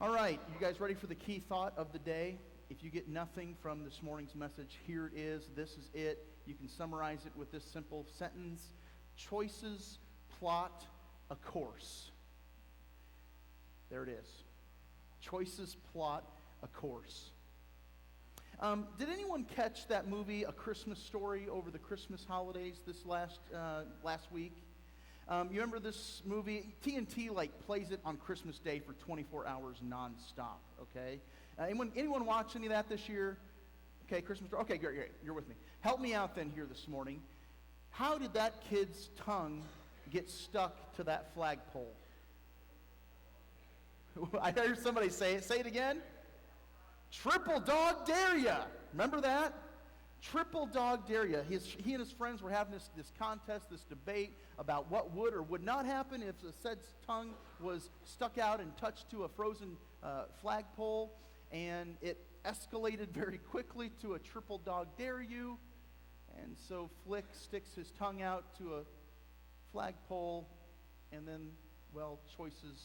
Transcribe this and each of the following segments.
All right, you guys ready for the key thought of the day? If you get nothing from this morning's message, here it is. This is it. You can summarize it with this simple sentence. Choices plot a course. There it is. Choices plot a course. Did anyone catch that movie, A Christmas Story, over the Christmas holidays this last week? You remember this movie? TNT plays it on Christmas Day for 24 hours nonstop. Okay. Anyone watch any of that this year? Okay, Christmas Story. Okay, great. You're with me. Help me out then here this morning. How did that kid's tongue get stuck to that flagpole? I heard somebody say it. Say it again. Triple dog dare ya. Remember that? Triple dog dare ya. He and his friends were having this contest, this debate about what would or would not happen if the said tongue was stuck out and touched to a frozen flagpole. And it escalated very quickly to a triple dog dare you. And so Flick sticks his tongue out to a flagpole, and then, well, choices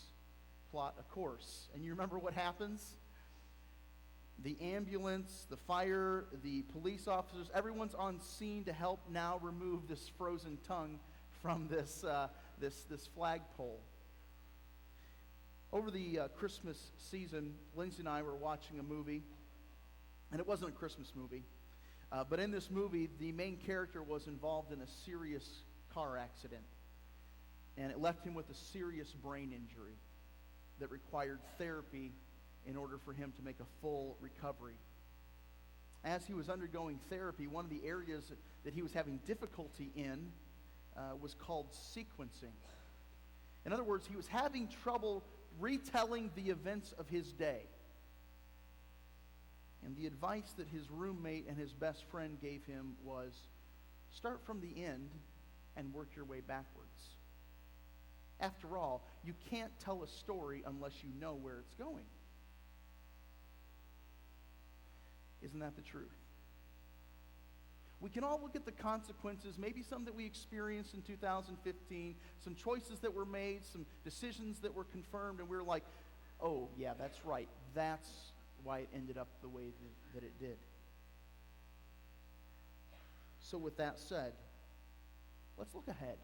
plot a course. And you remember what happens? The ambulance, the fire, the police officers, everyone's on scene to help now remove this frozen tongue from this flagpole. Over the Christmas season, Lindsay and I were watching a movie, and it wasn't a Christmas movie, but in this movie, the main character was involved in a serious car accident, and it left him with a serious brain injury that required therapy in order for him to make a full recovery. As he was undergoing therapy, one of the areas that he was having difficulty in was called sequencing. In other words, he was having trouble retelling the events of his day. And the advice that his roommate and his best friend gave him was, start from the end and work your way backwards. After all, you can't tell a story unless you know where it's going. Isn't that the truth? We can all look at the consequences, maybe some that we experienced in 2015, some choices that were made, some decisions that were confirmed, and we're like, oh, yeah, that's right. That's why it ended up the way that it did. So with that said, let's look ahead.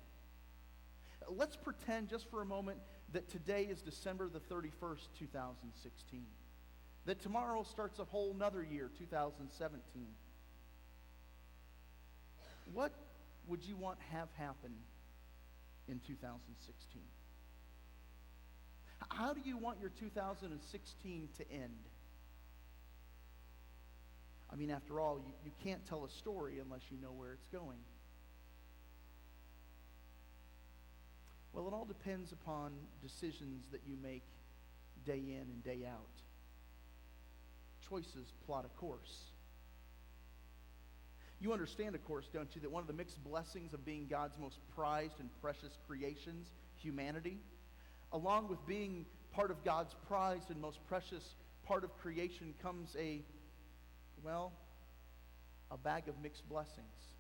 Let's pretend just for a moment that today is December the 31st, 2016. That tomorrow starts a whole nother year, 2017. What would you want have happen in 2016? How do you want your 2016 to end? I mean, after all, you can't tell a story unless you know where it's going. Well, it all depends upon decisions that you make day in and day out. Choices plot a course. You understand, of course, don't you, that one of the mixed blessings of being God's most prized and precious creations, humanity, along with being part of God's prized and most precious part of creation comes a bag of mixed blessings.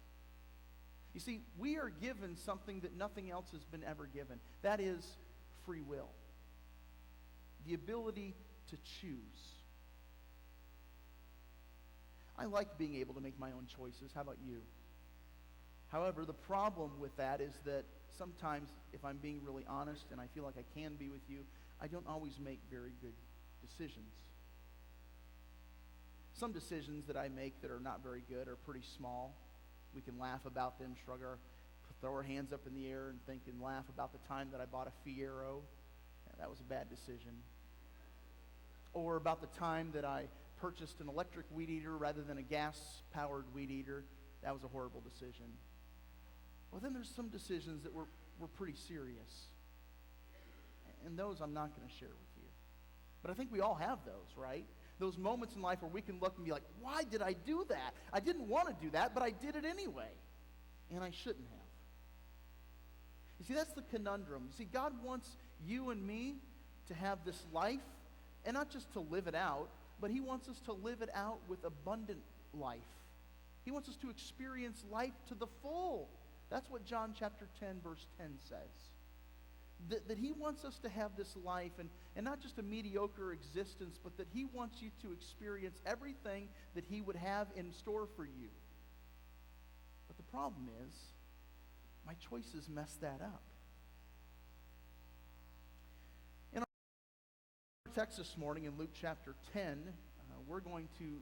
You see, we are given something that nothing else has been ever given. That is free will. The ability to choose. I like being able to make my own choices. How about you? However, the problem with that is that sometimes, if I'm being really honest, and I feel like I can be with you, I don't always make very good decisions. Some decisions that I make that are not very good are pretty small. We can laugh about them, throw our hands up in the air and think and laugh about the time that I bought a Fiero. That was a bad decision. Or about the time that I purchased an electric weed eater rather than a gas-powered weed eater. That was a horrible decision. Well, then there's some decisions that were pretty serious. And those I'm not going to share with you. But I think we all have those, right? Those moments in life where we can look and be like, why did I do that? I didn't want to do that, but I did it anyway. And I shouldn't have. You see, that's the conundrum. You see, God wants you and me to have this life, and not just to live it out, but He wants us to live it out with abundant life. He wants us to experience life to the full. That's what John chapter 10, verse 10 says. that he wants us to have this life, and not just a mediocre existence, but that he wants you to experience everything that he would have in store for you. But the problem is, my choices mess that up. In our text this morning in Luke chapter 10, we're going to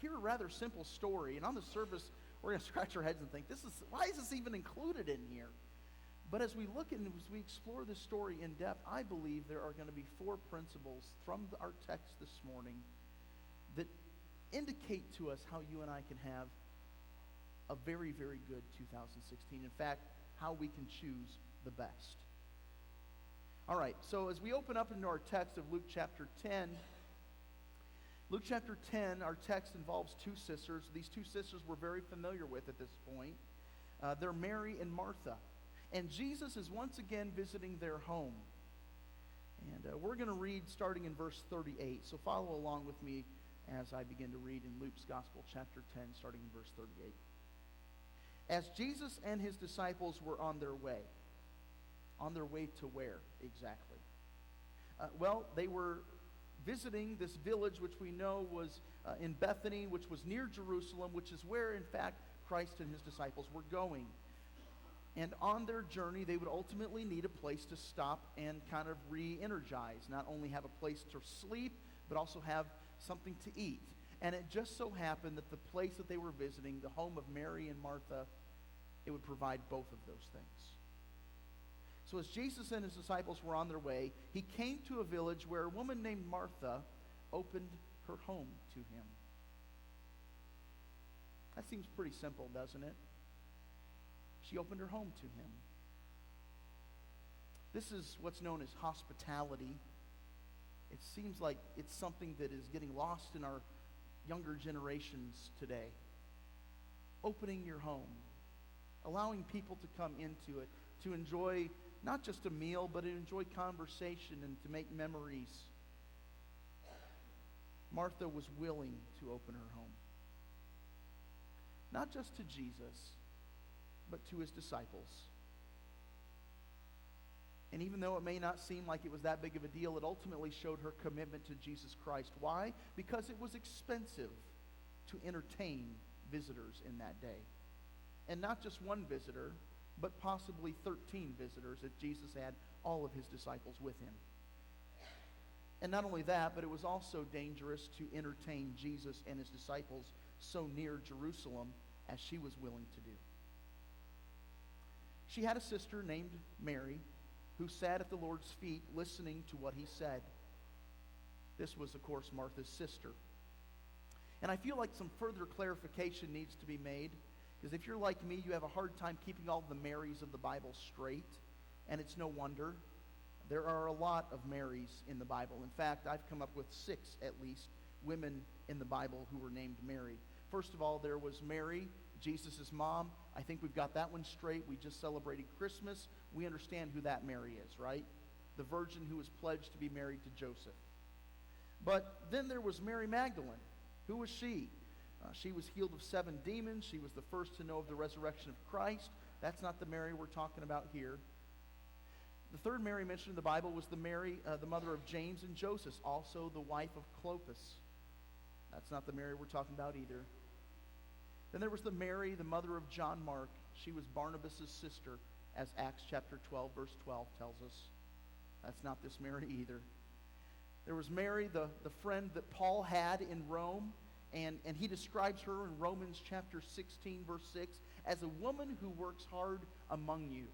hear a rather simple story. And on the surface, we're going to scratch our heads and think, why is this even included in here? But as we look and as we explore this story in depth, I believe there are going to be 4 principles from our text this morning that indicate to us how you and I can have a very, very good 2016. In fact, how we can choose the best. All right, so as we open up into our text of Luke chapter 10, our text involves 2 sisters. These 2 sisters we're very familiar with at this point. They're Mary and Martha. And Jesus is once again visiting their home. And we're going to read starting in verse 38. So follow along with me as I begin to read in Luke's Gospel, chapter 10, starting in verse 38. As Jesus and his disciples were on their way to where exactly? Well, they were visiting this village which we know was in Bethany, which was near Jerusalem, which is where, in fact, Christ and his disciples were going. And on their journey, they would ultimately need a place to stop and kind of re-energize. Not only have a place to sleep, but also have something to eat. And it just so happened that the place that they were visiting, the home of Mary and Martha, it would provide both of those things. So as Jesus and his disciples were on their way, he came to a village where a woman named Martha opened her home to him. That seems pretty simple, doesn't it? She opened her home to him. This is what's known as hospitality. It seems like it's something that is getting lost in our younger generations today. Opening your home. Allowing people to come into it, to enjoy not just a meal, but to enjoy conversation and to make memories. Martha was willing to open her home. Not just to Jesus, but to his disciples. And even though it may not seem like it was that big of a deal, it ultimately showed her commitment to Jesus Christ. Why? Because it was expensive to entertain visitors in that day. And not just one visitor, but possibly 13 visitors if Jesus had all of his disciples with him. And not only that, but it was also dangerous to entertain Jesus and his disciples so near Jerusalem as she was willing to do. She had a sister named Mary who sat at the Lord's feet listening to what he said. This was, of course, Martha's sister. And I feel like some further clarification needs to be made, because if you're like me, you have a hard time keeping all the Marys of the Bible straight, and it's no wonder. There are a lot of Marys in the Bible. In fact, I've come up with 6, at least, women in the Bible who were named Mary. First of all, there was Mary, Jesus' mom. I think we've got that one straight. We just celebrated Christmas. We understand who that Mary is, right? The virgin who was pledged to be married to Joseph. But then there was Mary Magdalene. Who was she? She was healed of 7 demons. She was the first to know of the resurrection of Christ. That's not the Mary we're talking about here. The third Mary mentioned in the Bible was the Mary, the mother of James and Joseph, also the wife of Clopas. That's not the Mary we're talking about either. Then there was the Mary, the mother of John Mark. She was Barnabas' sister, as Acts chapter 12, verse 12 tells us. That's not this Mary either. There was Mary, the friend that Paul had in Rome, and he describes her in Romans chapter 16, verse 6, as a woman who works hard among you.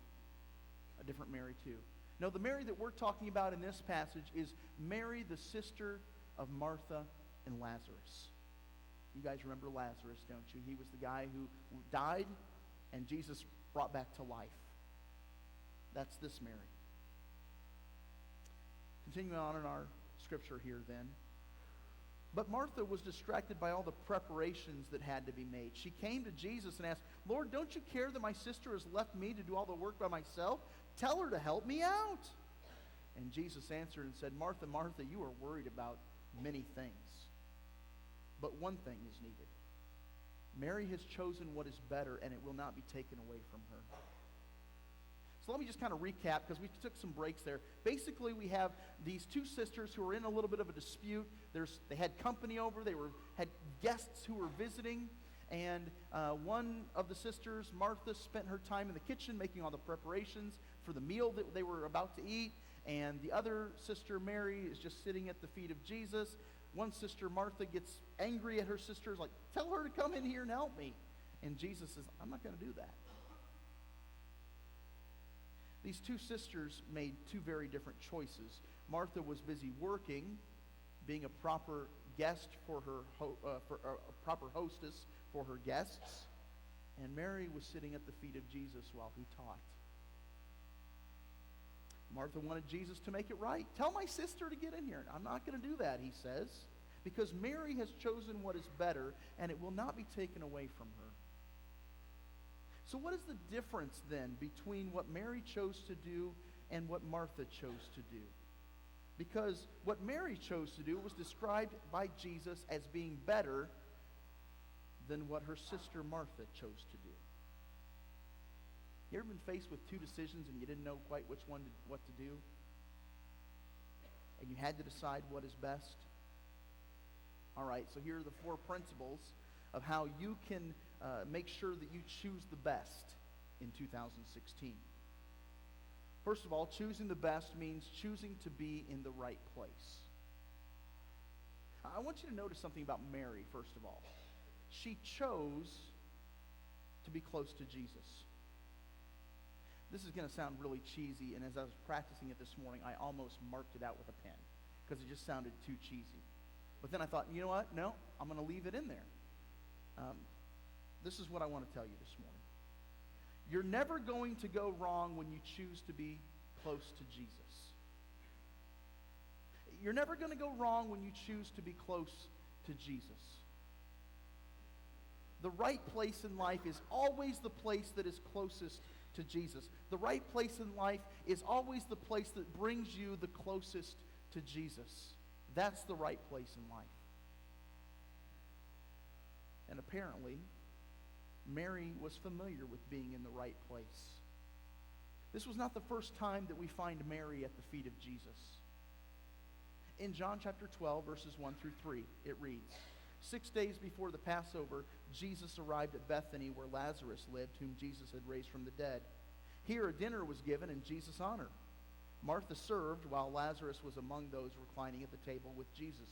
A different Mary too. No, the Mary that we're talking about in this passage is Mary, the sister of Martha and Lazarus. You guys remember Lazarus, don't you? He was the guy who died and Jesus brought back to life. That's this Mary. Continuing on in our scripture here then. But Martha was distracted by all the preparations that had to be made. She came to Jesus and asked, "Lord, don't you care that my sister has left me to do all the work by myself? Tell her to help me out." And Jesus answered and said, "Martha, Martha, you are worried about many things. But one thing is needed. Mary has chosen what is better, and it will not be taken away from her." So let me just kind of recap, because we took some breaks there. Basically, we have these two sisters who are in a little bit of a dispute. They had company over. They had guests who were visiting. And one of the sisters, Martha, spent her time in the kitchen making all the preparations for the meal that they were about to eat. And the other sister, Mary, is just sitting at the feet of Jesus. One sister, Martha, gets angry at her sisters, like, tell her to come in here and help me. And Jesus says, I'm not going to do that. These two sisters made two very different choices. Martha was busy working, being a proper guest for her, a proper hostess for her guests, and Mary was sitting at the feet of Jesus while he taught. Martha wanted Jesus to make it right. Tell my sister to get in here. I'm not going to do that, he says, because Mary has chosen what is better, and it will not be taken away from her. So what is the difference then between what Mary chose to do and what Martha chose to do? Because what Mary chose to do was described by Jesus as being better than what her sister Martha chose to do. You ever been faced with two decisions and you didn't know quite what to do? And you had to decide what is best? All right, so here are the 4 principles of how you can make sure that you choose the best in 2016. First of all, choosing the best means choosing to be in the right place. I want you to notice something about Mary, first of all. She chose to be close to Jesus. This is going to sound really cheesy, and as I was practicing it this morning, I almost marked it out with a pen because it just sounded too cheesy. But then I thought, you know what? No, I'm going to leave it in there. This is what I want to tell you this morning. You're never going to go wrong when you choose to be close to Jesus. You're never going to go wrong when you choose to be close to Jesus. The right place in life is always the place that is closest to Jesus. The right place in life is always the place that brings you the closest to Jesus. That's the right place in life. And apparently, Mary was familiar with being in the right place. This was not the first time that we find Mary at the feet of Jesus. In John chapter 12, verses 1 through 3, it reads, 6 days before the Passover, Jesus arrived at Bethany where Lazarus lived, whom Jesus had raised from the dead. Here a dinner was given in Jesus' honor. Martha served while Lazarus was among those reclining at the table with Jesus.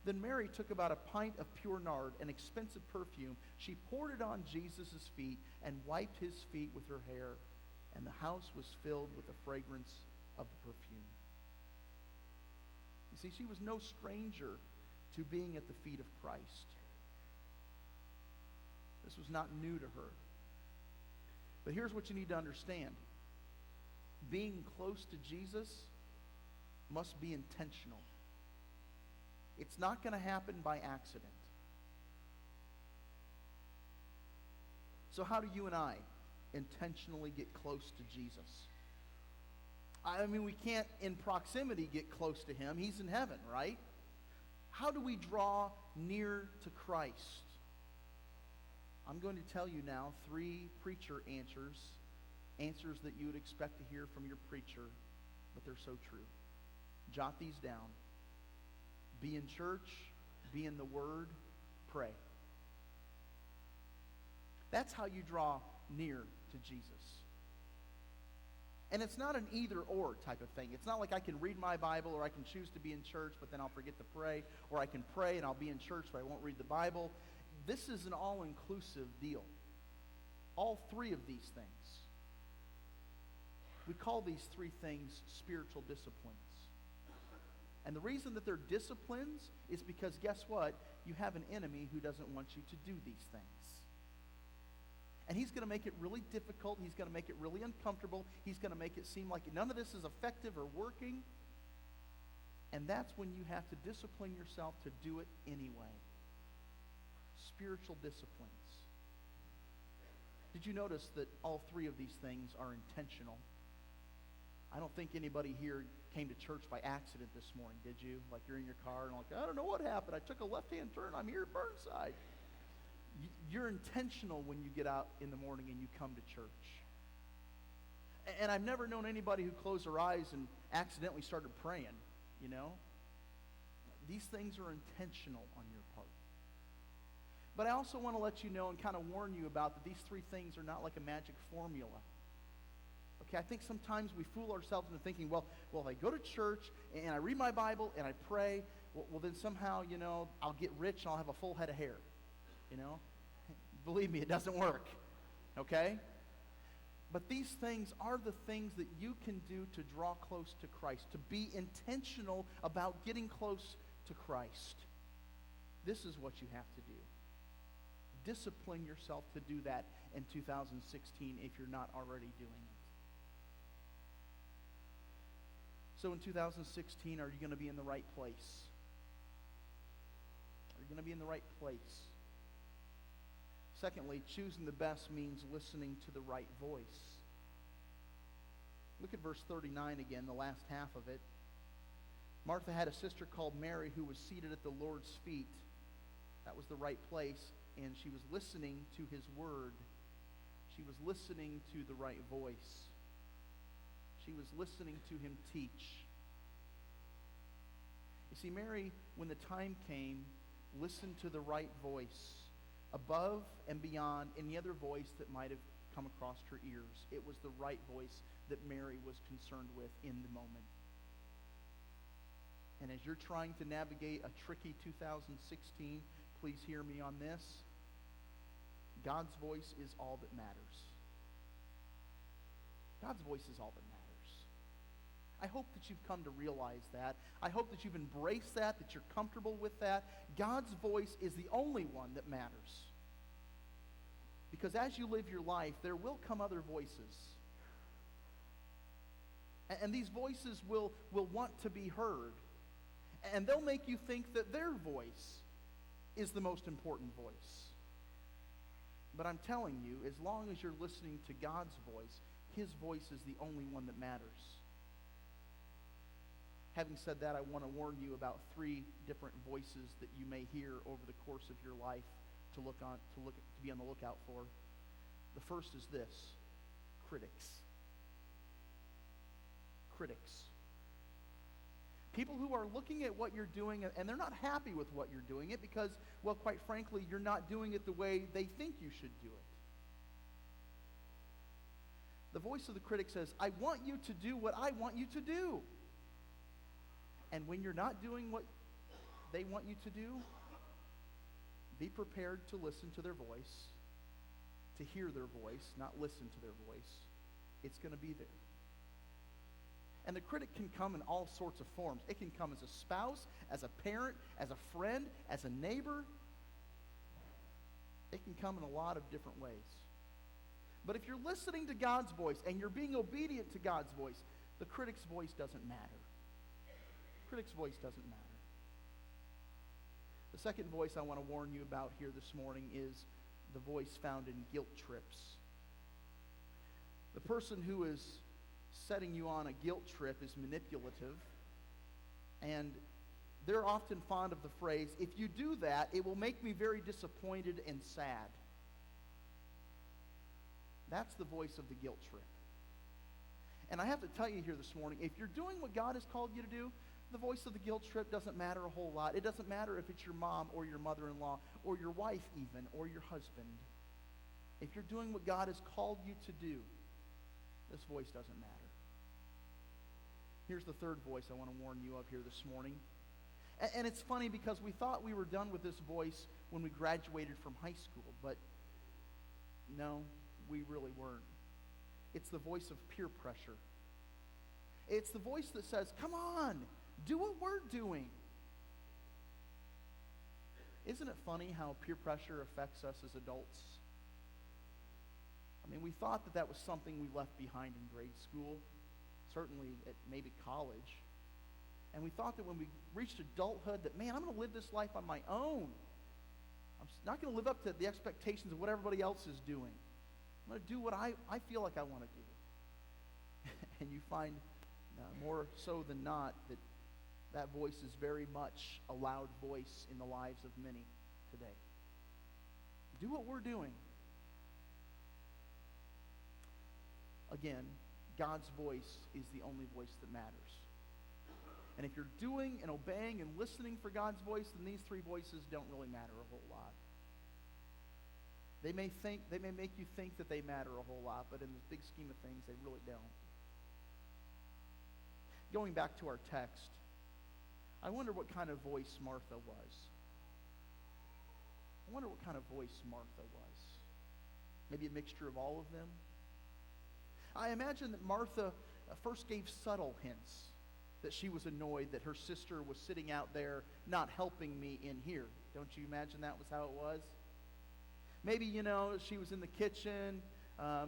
Then Mary took about a pint of pure nard, an expensive perfume. She poured it on Jesus' feet and wiped his feet with her hair, and the house was filled with the fragrance of the perfume. You see, she was no stranger to being at the feet of Christ. This was not new to her. But here's what you need to understand. Being close to Jesus must be intentional. It's not going to happen by accident. So how do you and I intentionally get close to Jesus? I mean, we can't in proximity get close to him. He's in heaven, right? How do we draw near to Christ? I'm going to tell you now 3 preacher answers that you would expect to hear from your preacher, but they're so true. Jot these down. Be in church, be in the Word, pray. That's how you draw near to Jesus. And it's not an either-or type of thing. It's not like I can read my Bible or I can choose to be in church, but then I'll forget to pray, or I can pray and I'll be in church, but I won't read the Bible. This is an all-inclusive deal. All 3 of these things. We call these 3 things spiritual disciplines. And the reason that they're disciplines is because, guess what? You have an enemy who doesn't want you to do these things. And he's going to make it really difficult. He's going to make it really uncomfortable. He's going to make it seem like none of this is effective or working. And that's when you have to discipline yourself to do it anyway. Spiritual disciplines. Did you notice that all 3 of these things are intentional? I don't think anybody here came to church by accident this morning, did you? Like you're in your car and like, I don't know what happened. I took a left-hand turn. I'm here at Burnside. You're intentional when you get out in the morning and you come to church. And I've never known anybody who closed their eyes and accidentally started praying, you know. These things are intentional on your part. But I also want to let you know and kind of warn you about that these three things are not like a magic formula. Okay, I think sometimes we fool ourselves into thinking, well, if I go to church and I read my Bible and I pray, well then somehow, you know, I'll get rich and I'll have a full head of hair. You know? Believe me, it doesn't work. Okay? But these things are the things that you can do to draw close to Christ, to be intentional about getting close to Christ. This is what you have to do. Discipline yourself to do that in 2016 if you're not already doing it. So in 2016, are you going to be in the right place? Are you going to be in the right place? Secondly, choosing the best means listening to the right voice. Look at verse 39 again, the last half of it. Martha had a sister called Mary who was seated at the Lord's feet. That was the right place, and she was listening to his word. She was listening to the right voice. She was listening to him teach. You see, Mary, when the time came, listened to the right voice above and beyond any other voice that might have come across her ears. It was the right voice that Mary was concerned with in the moment. And as you're trying to navigate a tricky 2016, please hear me on this. God's voice is all that matters. God's voice is all that matters. I hope that you've come to realize that. I hope that you've embraced that you're comfortable with that. God's voice is the only one that matters. Because as you live your life, there will come other voices. And these voices will want to be heard. And they'll make you think that their voice is the most important voice. But I'm telling you, as long as you're listening to God's voice, his voice is the only one that matters. Having said that, I want to warn you about three different voices that you may hear over the course of your life to be on the lookout for. The first is this: critics. Critics. People who are looking at what you're doing and they're not happy with what you're doing it because, well, quite frankly, you're not doing it the way they think you should do it. The voice of the critic says, I want you to do what I want you to do. And when you're not doing what they want you to do, be prepared to listen to their voice, to hear their voice, not listen to their voice. It's going to be there. And the critic can come in all sorts of forms. It can come as a spouse, as a parent, as a friend, as a neighbor. It can come in a lot of different ways. But if you're listening to God's voice and you're being obedient to God's voice, the critic's voice doesn't matter. The critic's voice doesn't matter. The second voice I want to warn you about here this morning is the voice found in guilt trips. The person who is setting you on a guilt trip is manipulative, and they're often fond of the phrase, if you do that, it will make me very disappointed and sad. That's the voice of the guilt trip. And I have to tell you here this morning, if you're doing what God has called you to do, the voice of the guilt trip doesn't matter a whole lot. It doesn't matter if it's your mom or your mother-in-law or your wife even or your husband. If you're doing what God has called you to do, this voice doesn't matter. Here's the third voice I want to warn you of here this morning. And it's funny because we thought we were done with this voice when we graduated from high school, but no, we really weren't. It's the voice of peer pressure. It's the voice that says, come on, do what we're doing. Isn't it funny how peer pressure affects us as adults? I mean, we thought that was something we left behind in grade school, certainly at maybe college. And we thought that when we reached adulthood that, man, I'm going to live this life on my own. I'm not going to live up to the expectations of what everybody else is doing. I'm going to do what I feel like I want to do. And you find more so than not that voice is very much a loud voice in the lives of many today. Do what we're doing. Again, God's voice is the only voice that matters. And if you're doing and obeying and listening for God's voice, then these three voices don't really matter a whole lot. They may make you think that they matter a whole lot, but in the big scheme of things, they really don't. Going back to our text, I wonder what kind of voice Martha was. I wonder what kind of voice Martha was. Maybe a mixture of all of them. I imagine that Martha first gave subtle hints that she was annoyed that her sister was sitting out there not helping me in here. Don't you imagine that was how it was? Maybe, she was in the kitchen.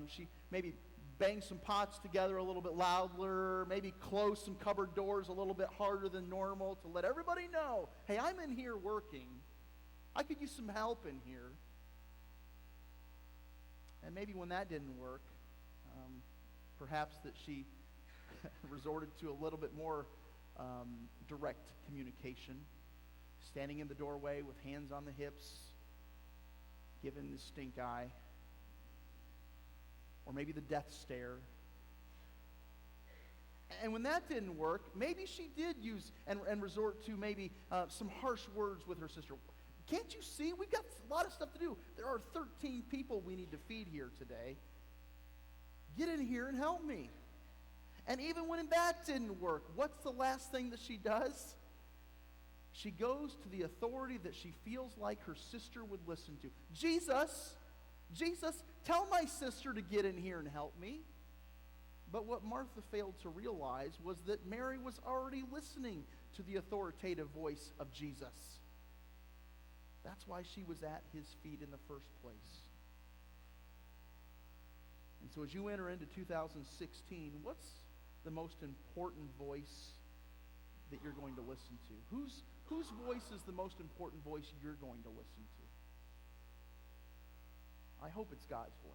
She maybe banged some pots together a little bit louder, maybe closed some cupboard doors a little bit harder than normal to let everybody know, hey, I'm in here working. I could use some help in here. And maybe when that didn't work, perhaps that she resorted to a little bit more direct communication, standing in the doorway with hands on the hips, giving the stink eye, or maybe the death stare. And when that didn't work, maybe she did use and resort to maybe some harsh words with her sister. Can't you see? We've got a lot of stuff to do. There are 13 people we need to feed here today. Get in here and help me. And even when that didn't work, what's the last thing that she does? She goes to the authority that she feels like her sister would listen to. Jesus, tell my sister to get in here and help me. But what Martha failed to realize was that Mary was already listening to the authoritative voice of Jesus. That's why she was at his feet in the first place. And so as you enter into 2016, what's the most important voice that you're going to listen to? Whose voice is the most important voice you're going to listen to? I hope it's God's voice.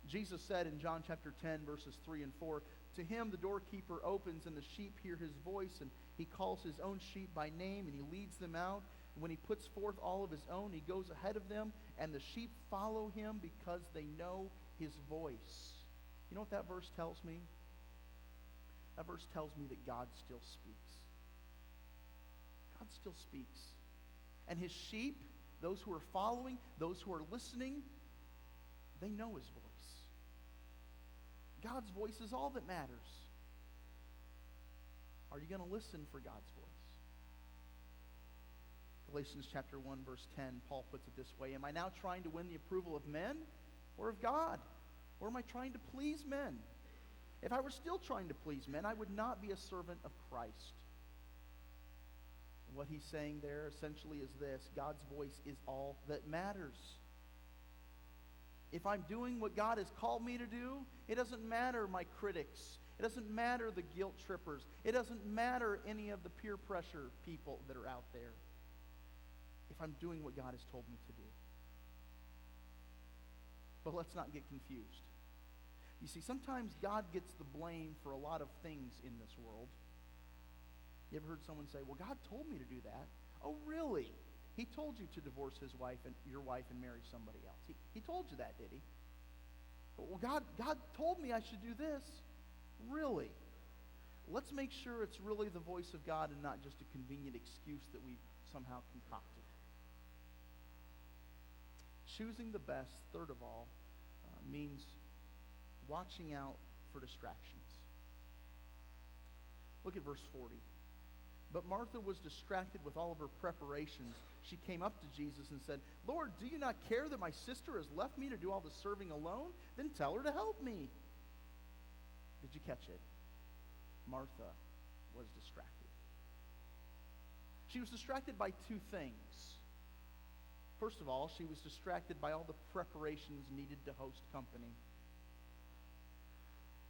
Jesus said in John chapter 10, verses 3 and 4, to him the doorkeeper opens, and the sheep hear his voice, and he calls his own sheep by name, and he leads them out. And when he puts forth all of his own, he goes ahead of them, and the sheep follow him because they know his voice. You know what that verse tells me? That verse tells me that God still speaks. God still speaks. And his sheep, those who are following, those who are listening, they know his voice. God's voice is all that matters. Are you going to listen for God's voice? Galatians chapter 1, verse 10, Paul puts it this way, am I now trying to win the approval of men or of God? Or am I trying to please men? If I were still trying to please men, I would not be a servant of Christ. And what he's saying there essentially is this: God's voice is all that matters. If I'm doing what God has called me to do, it doesn't matter my critics. It doesn't matter the guilt trippers. It doesn't matter any of the peer pressure people that are out there. If I'm doing what God has told me to do. But let's not get confused. You see, sometimes God gets the blame for a lot of things in this world. You ever heard someone say, well, God told me to do that? Oh, really? He told you to divorce your wife and marry somebody else. He told you that, did he? Well, God told me I should do this. Really? Let's make sure it's really the voice of God and not just a convenient excuse that we've somehow concocted. Choosing the best, third of all, means watching out for distractions. Look at verse 40. But Martha was distracted with all of her preparations. She came up to Jesus and said, Lord, do you not care that my sister has left me to do all the serving alone? Then tell her to help me. Did you catch it? Martha was distracted. She was distracted by two things. First of all, she was distracted by all the preparations needed to host company.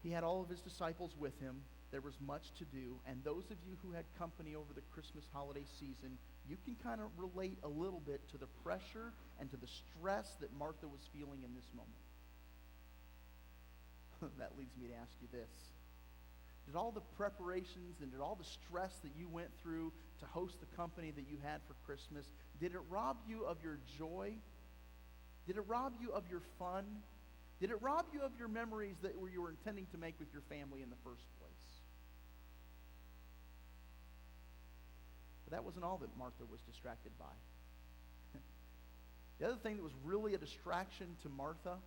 He had all of his disciples with him. There was much to do, and those of you who had company over the Christmas holiday season, you can kind of relate a little bit to the pressure and to the stress that Martha was feeling in this moment. That leads me to ask you this. Did all the preparations and did all the stress that you went through to host the company that you had for Christmas, did it rob you of your joy? Did it rob you of your fun? Did it rob you of your memories that you were intending to make with your family in the first place? But that wasn't all that Martha was distracted by. The other thing that was really a distraction to Martha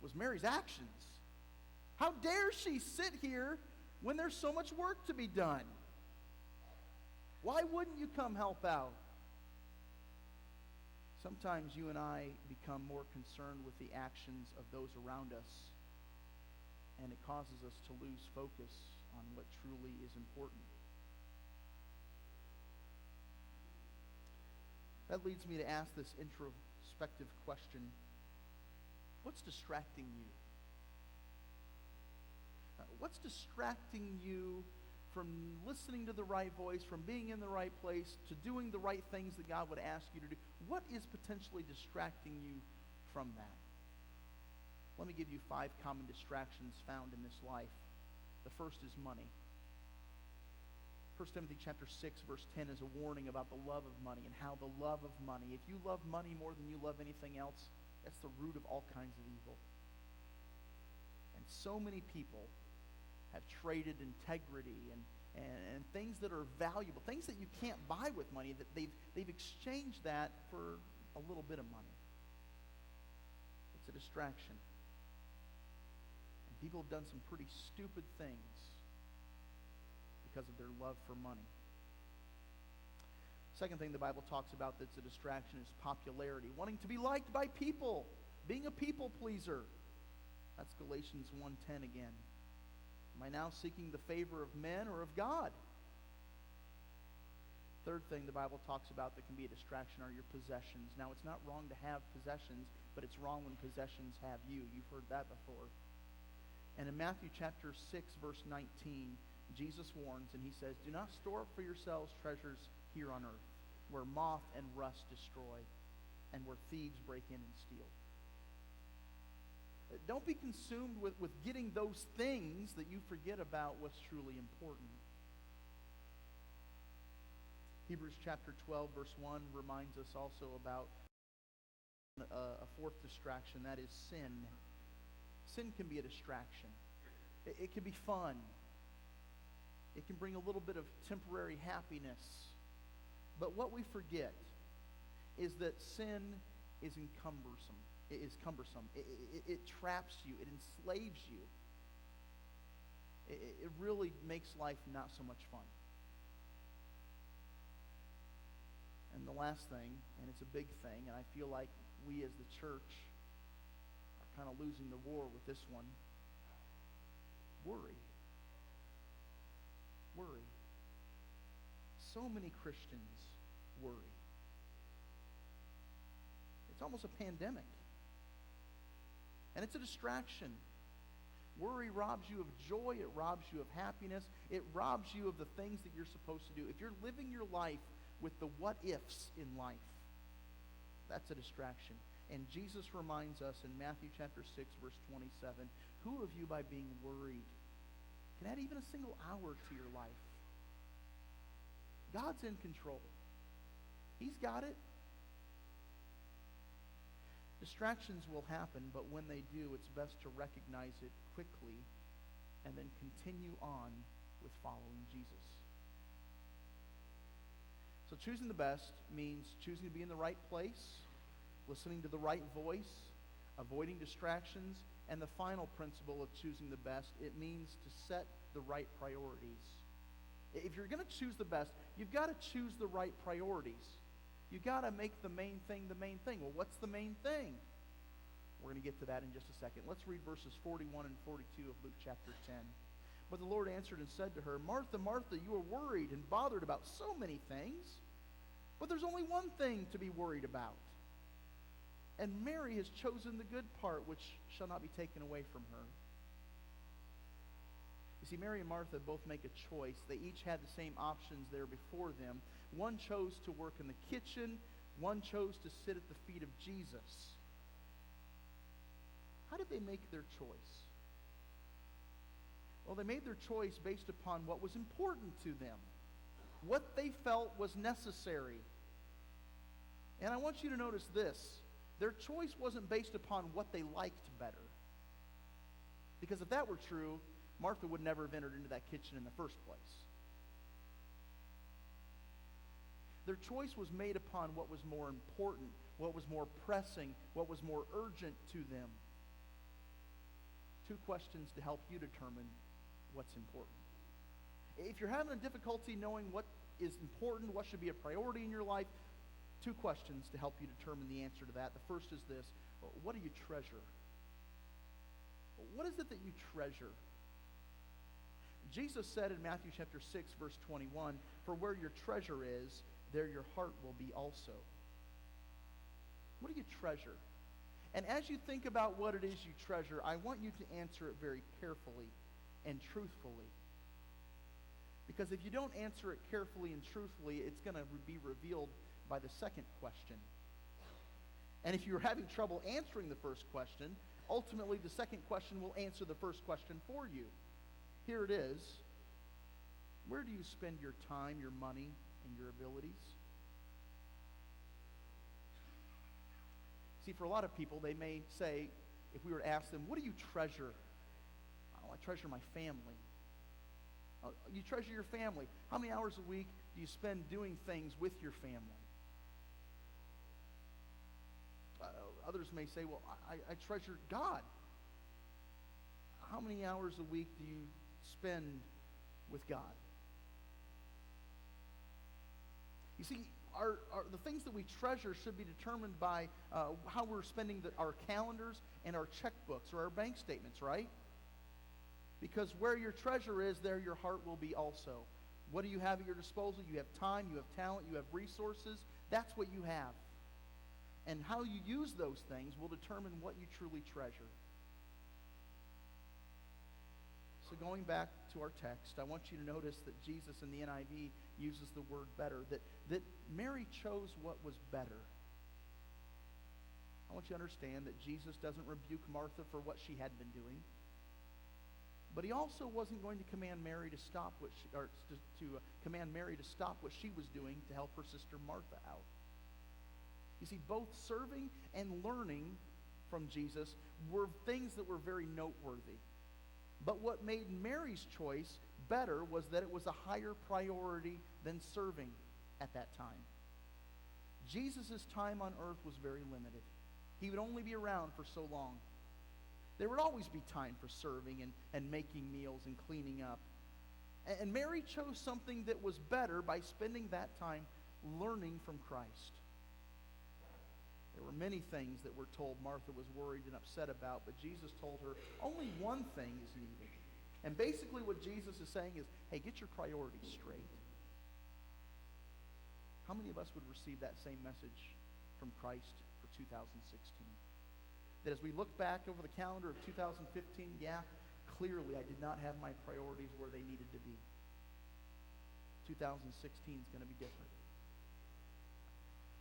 was Mary's actions. How dare she sit here when there's so much work to be done? Why wouldn't you come help out? Sometimes you and I become more concerned with the actions of those around us, and it causes us to lose focus on what truly is important. That leads me to ask this introspective question: what's distracting you? What's distracting you from listening to the right voice, from being in the right place, to doing the right things that God would ask you to do? What is potentially distracting you from that? Let me give you 5 common distractions found in this life. The first is money. 1 Timothy chapter 6, verse 10 is a warning about the love of money and how the love of money, if you love money more than you love anything else, that's the root of all kinds of evil. And so many people have traded integrity and things that are valuable, things that you can't buy with money, that they've exchanged that for a little bit of money. It's a distraction. And people have done some pretty stupid things because of their love for money. Second thing the Bible talks about that's a distraction is popularity, wanting to be liked by people, being a people pleaser. That's Galatians 1:10 again. Am I now seeking the favor of men or of God? Third thing the Bible talks about that can be a distraction are your possessions. Now, it's not wrong to have possessions, but it's wrong when possessions have you. You've heard that before. And in Matthew chapter 6, verse 19, Jesus warns, and he says, "Do not store up for yourselves treasures here on earth, where moth and rust destroy, and where thieves break in and steal." Don't be consumed with getting those things that you forget about what's truly important. Hebrews chapter 12, verse 1 reminds us also about a fourth distraction, that is sin. Sin can be a distraction. It can be fun. It can bring a little bit of temporary happiness. But what we forget is that sin is cumbersome. It is cumbersome. It traps you. It enslaves you. It really makes life not so much fun. And the last thing, and it's a big thing, and I feel like we as the church are kind of losing the war with this one: worry. Worry. So many Christians worry. It's almost a pandemic. And it's a distraction. Worry robs you of joy. It robs you of happiness. It robs you of the things that you're supposed to do. If you're living your life with the what-ifs in life, that's a distraction. And Jesus reminds us in Matthew chapter 6, verse 27, who of you by being worried can add even a single hour to your life? God's in control. He's got it. Distractions will happen, but when they do, it's best to recognize it quickly and then continue on with following Jesus. So choosing the best means choosing to be in the right place, listening to the right voice, avoiding distractions, and the final principle of choosing the best, it means to set the right priorities. If you're going to choose the best, you've got to choose the right priorities. You've got to make the main thing the main thing. Well, what's the main thing? We're going to get to that in just a second. Let's read verses 41 and 42 of Luke chapter 10. But the Lord answered and said to her, "Martha, Martha, you are worried and bothered about so many things, but there's only one thing to be worried about. And Mary has chosen the good part, which shall not be taken away from her." You see, Mary and Martha both make a choice. They each had the same options there before them. One chose to work in the kitchen. One chose to sit at the feet of Jesus. How did they make their choice? Well, they made their choice based upon what was important to them, what they felt was necessary. And I want you to notice this. Their choice wasn't based upon what they liked better. Because if that were true, Martha would never have entered into that kitchen in the first place. Their choice was made upon what was more important, what was more pressing, what was more urgent to them. Two questions to help you determine what's important. If you're having a difficulty knowing what is important, what should be a priority in your life, two questions to help you determine the answer to that. The first is this: what do you treasure? What is it that you treasure? Jesus said in Matthew chapter 6, verse 21, "For where your treasure is, there your heart will be also." What do you treasure? And as you think about what it is you treasure, I want you to answer it very carefully and truthfully. Because if you don't answer it carefully and truthfully, it's going to be revealed by the second question. And if you're having trouble answering the first question, ultimately the second question will answer the first question for you. Here it is. Where do you spend your time, your money, and your abilities? See, for a lot of people, they may say, if we were to ask them, what do you treasure? Oh, I treasure my family. You treasure your family. How many hours a week do you spend doing things with your family? Others may say, well, I treasure God. How many hours a week do you spend with God? You see, the things that we treasure should be determined by how we're spending our calendars and our checkbooks or our bank statements, right? Because where your treasure is, there your heart will be also. What do you have at your disposal? You have time, you have talent, you have resources. That's what you have. And how you use those things will determine what you truly treasure. So going back to our text, I want you to notice that Jesus in the NIV uses the word better, that Mary chose what was better. I want you to understand that Jesus doesn't rebuke Martha for what she had been doing. But he also wasn't going to command Mary to stop command Mary to stop what she was doing to help her sister Martha out. You see, both serving and learning from Jesus were things that were very noteworthy. But what made Mary's choice better was that it was a higher priority than serving at that time. Jesus' time on earth was very limited. He would only be around for so long. There would always be time for serving and making meals and cleaning up. And Mary chose something that was better by spending that time learning from Christ. There were many things that we're told Martha was worried and upset about, but Jesus told her only one thing is needed. And basically what Jesus is saying is, hey, get your priorities straight. How many of us would receive that same message from Christ for 2016? That as we look back over the calendar of 2015, yeah, clearly I did not have my priorities where they needed to be. 2016 is going to be different.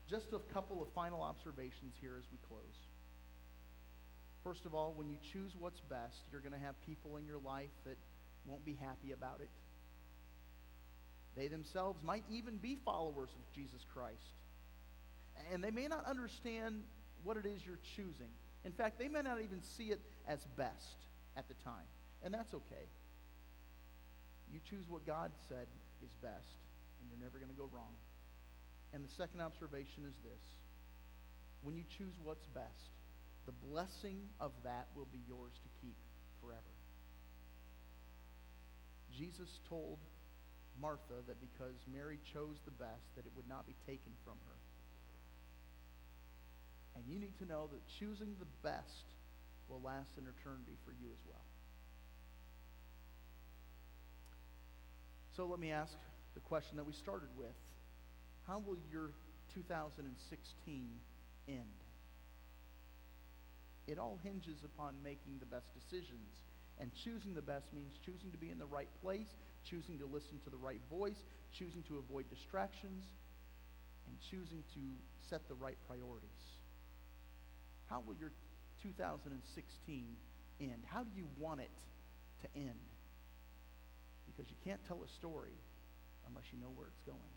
Just a couple of final observations here as we close. First of all, when you choose what's best, you're going to have people in your life that won't be happy about it. They themselves might even be followers of Jesus Christ. And they may not understand what it is you're choosing. In fact, they may not even see it as best at the time. And that's okay. You choose what God said is best, and you're never going to go wrong. And the second observation is this. When you choose what's best, the blessing of that will be yours to keep forever. Jesus told Martha that because Mary chose the best, that it would not be taken from her. And you need to know that choosing the best will last an eternity for you as well. So let me ask the question that we started with. How will your 2016 end? It all hinges upon making the best decisions. And choosing the best means choosing to be in the right place, choosing to listen to the right voice, choosing to avoid distractions, and choosing to set the right priorities. How will your 2016 end? How do you want it to end? Because you can't tell a story unless you know where it's going.